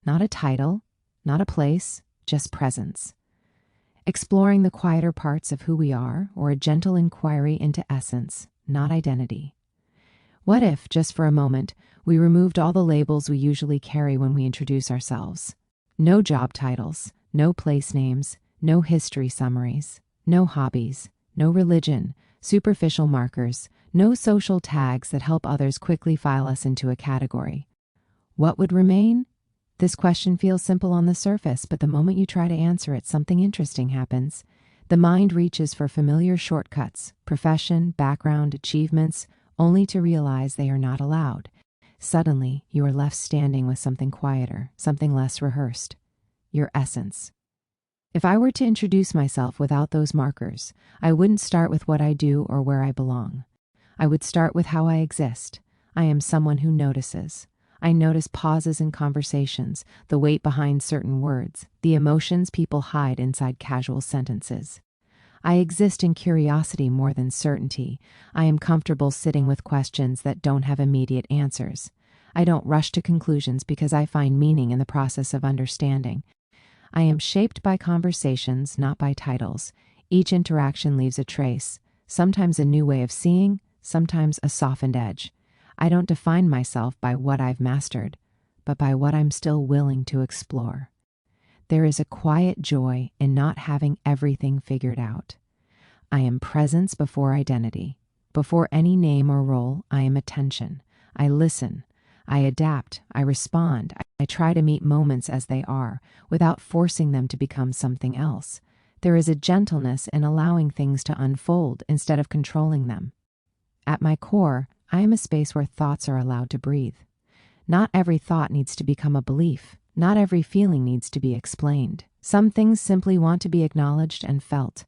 Not a title, not a place, just presence. Exploring the quieter parts of who we are, or a gentle inquiry into essence, not identity. What if, just for a moment, we removed all the labels we usually carry when we introduce ourselves? No job titles, no place names, no history summaries, no hobbies, no religion, superficial markers, no social tags that help others quickly file us into a category. What would remain? This question feels simple on the surface, but the moment you try to answer it, something interesting happens. The mind reaches for familiar shortcuts, profession, background, achievements, only to realize they are not allowed. Suddenly, you are left standing with something quieter, something less rehearsed. Your essence. If I were to introduce myself without those markers, I wouldn't start with what I do or where I belong. I would start with how I exist. I am someone who notices. I notice pauses in conversations, the weight behind certain words, the emotions people hide inside casual sentences. I exist in curiosity more than certainty. I am comfortable sitting with questions that don't have immediate answers. I don't rush to conclusions because I find meaning in the process of understanding. I am shaped by conversations, not by titles. Each interaction leaves a trace, sometimes a new way of seeing, sometimes a softened edge. I don't define myself by what I've mastered, but by what I'm still willing to explore. There is a quiet joy in not having everything figured out. I am presence before identity. Before any name or role, I am attention. I listen. I adapt. I respond. I try to meet moments as they are, without forcing them to become something else. There is a gentleness in allowing things to unfold instead of controlling them. At my core, I am a space where thoughts are allowed to breathe. Not every thought needs to become a belief. Not every feeling needs to be explained. Some things simply want to be acknowledged and felt.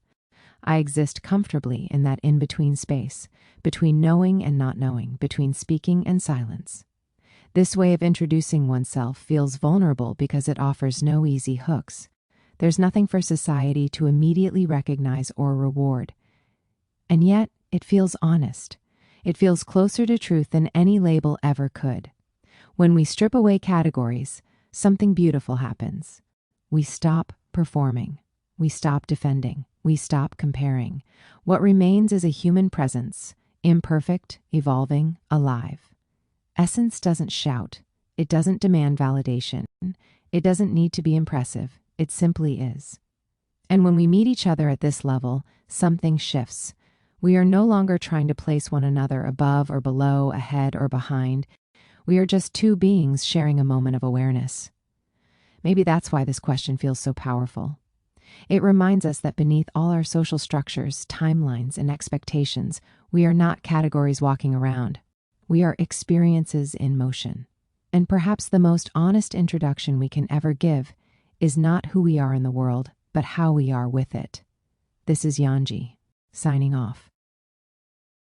I exist comfortably in that in-between space, between knowing and not knowing, between speaking and silence. This way of introducing oneself feels vulnerable because it offers no easy hooks. There's nothing for society to immediately recognize or reward. And yet, it feels honest. It feels closer to truth than any label ever could. When we strip away categories, something beautiful happens. We stop performing. We stop defending. We stop comparing. What remains is a human presence, imperfect, evolving, alive. Essence doesn't shout. It doesn't demand validation. It doesn't need to be impressive. It simply is. And when we meet each other at this level, something shifts. We are no longer trying to place one another above or below, ahead or behind. We are just two beings sharing a moment of awareness. Maybe that's why this question feels so powerful. It reminds us that beneath all our social structures, timelines, and expectations, we are not categories walking around. We are experiences in motion. And perhaps the most honest introduction we can ever give is not who we are in the world, but how we are with it. This is Yanji, signing off.